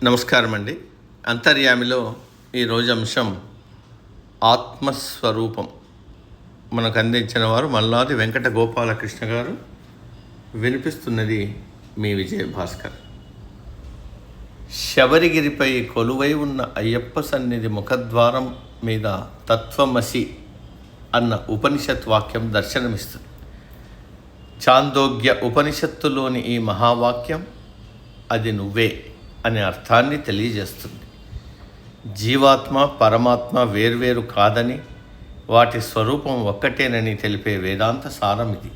నమస్కారం అండి. అంతర్యామిలో ఈరోజు అంశం ఆత్మస్వరూపం. మనకు అందించిన వారు మల్లాది వెంకట గోపాలకృష్ణ గారు. వినిపిస్తున్నది మీ విజయభాస్కర్. శబరిగిరిపై కొలువై ఉన్న అయ్యప్ప సన్నిధి ముఖద్వారం మీద తత్వమసి అన్న ఉపనిషత్ వాక్యం దర్శనమిస్తుంది. చాందోగ్య ఉపనిషత్తులోని ఈ మహావాక్యం అది నువ్వే అనే అర్థాన్ని తెలియజేస్తుంది. జీవాత్మ పరమాత్మ వేర్వేరు కాదని, వాటి స్వరూపం ఒక్కటేనని తెలిపే వేదాంత సారం ఇది.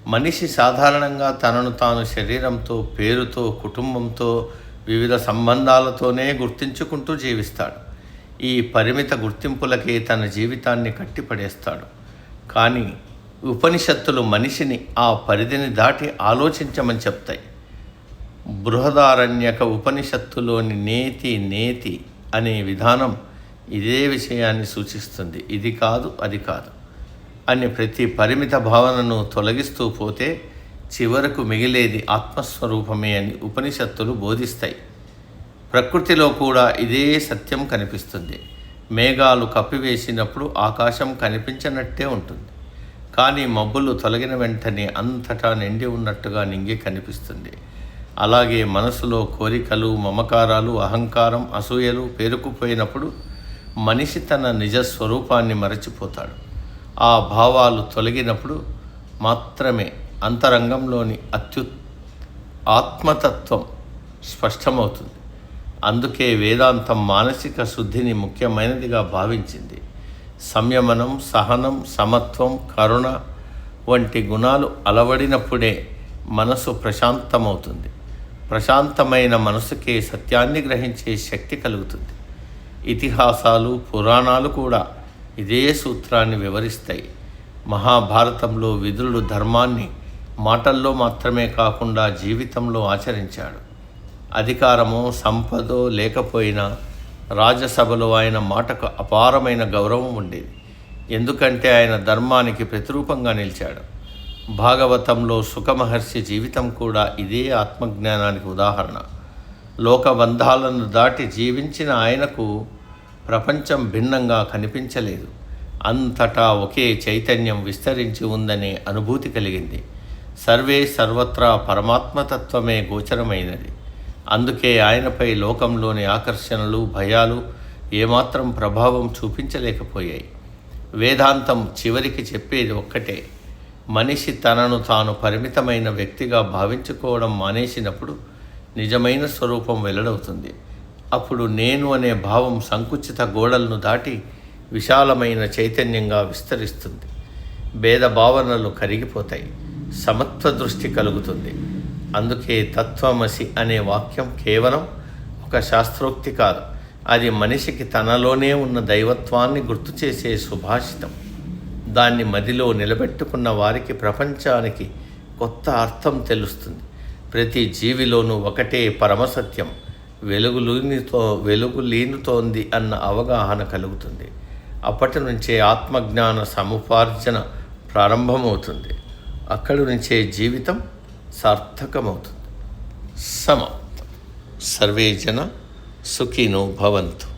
మనిషి సాధారణంగా తనను తాను శరీరంతో, పేరుతో, కుటుంబంతో, వివిధ సంబంధాలతోనే గుర్తించుకుంటూ జీవిస్తాడు. ఈ పరిమిత గుర్తింపులకే తన జీవితాన్ని కట్టిపడేస్తాడు. కానీ ఉపనిషత్తులు మనిషిని ఆ పరిధిని దాటి ఆలోచించమని చెప్తాయి. బృహదారణ్యక ఉపనిషత్తులోని నేతి అనే విధానం ఇదే విషయాన్ని సూచిస్తుంది. ఇది కాదు, అది కాదు అని ప్రతి పరిమిత భావనను తొలగిస్తూ పోతే చివరకు మిగిలేది ఆత్మస్వరూపమే అని ఉపనిషత్తులు బోధిస్తాయి. ప్రకృతిలో కూడా ఇదే సత్యం కనిపిస్తుంది. మేఘాలు కప్పివేసినప్పుడు ఆకాశం కనిపించనట్టే ఉంటుంది. కానీ మబ్బులు తొలగిన వెంటనే అంతటా నిండి ఉన్నట్టుగా నింగి కనిపిస్తుంది. అలాగే మనసులో కోరికలు, మమకారాలు, అహంకారం, అసూయలు పేరుకుపోయినప్పుడు మనిషి తన నిజస్వరూపాన్ని మరచిపోతాడు. ఆ భావాలు తొలగినప్పుడు మాత్రమే అంతరంగంలోని ఆత్మతత్వం స్పష్టమవుతుంది. అందుకే వేదాంతం మానసిక శుద్ధిని ముఖ్యమైనదిగా భావించింది. సంయమనం, సహనం, సమత్వం, కరుణ వంటి గుణాలు అలవడినప్పుడే మనసు ప్రశాంతమవుతుంది. ప్రశాంతమైన మనసుకే సత్యాన్ని గ్రహించే శక్తి కలుగుతుంది. ఇతిహాసాలు, పురాణాలు కూడా ఇదే సూత్రాన్ని వివరిస్తాయి. మహాభారతంలో విదురుడు ధర్మాన్ని మాటల్లో మాత్రమే కాకుండా జీవితంలో ఆచరించాడు. అధికారమో సంపదో లేకపోయినా రాజసభలో ఆయన మాటకు అపారమైన గౌరవం ఉండేది. ఎందుకంటే ఆయన ధర్మానికి ప్రతిరూపంగా నిలిచాడు. భాగవతంలో సుఖమహర్షి జీవితం కూడా ఇదే ఆత్మజ్ఞానానికి ఉదాహరణ. లోకబంధాలను దాటి జీవించిన ఆయనకు ప్రపంచం భిన్నంగా కనిపించలేదు. అంతటా ఒకే చైతన్యం విస్తరించి ఉందనే అనుభూతి కలిగింది. సర్వే సర్వత్రా పరమాత్మతత్వమే గోచరమైనది. అందుకే ఆయనపై లోకంలోని ఆకర్షణలు, భయాలు ఏమాత్రం ప్రభావం చూపించలేకపోయాయి. వేదాంతం చివరికి చెప్పేది ఒక్కటే: మనిషి తనను తాను పరిమితమైన వ్యక్తిగా భావించుకోవడం మానేసినప్పుడు నిజమైన స్వరూపం వెల్లడవుతుంది. అప్పుడు నేను అనే భావం సంకుచిత గోడలను దాటి విశాలమైన చైతన్యంగా విస్తరిస్తుంది. భేద భావనలు కరిగిపోతాయి. సమత్వ దృష్టి కలుగుతుంది. అందుకే తత్వమసి అనే వాక్యం కేవలం ఒక శాస్త్రోక్తి కాదు. అది మనిషికి తనలోనే ఉన్న దైవత్వాన్ని గుర్తు చేసే సుభాషితం. దాన్ని మదిలో నిలబెట్టుకున్న వారికి ప్రపంచానికి కొత్త అర్థం తెలుస్తుంది. ప్రతి జీవిలోనూ ఒకటే పరమసత్యం వెలుగులీనుతోంది అన్న అవగాహన కలుగుతుంది. అప్పటి నుంచే ఆత్మజ్ఞాన సముపార్జన ప్రారంభమవుతుంది. అక్కడి నుంచే జీవితం సార్థకమవుతుంది. సమాప్తం. సర్వే జన సుఖినో భవంతు.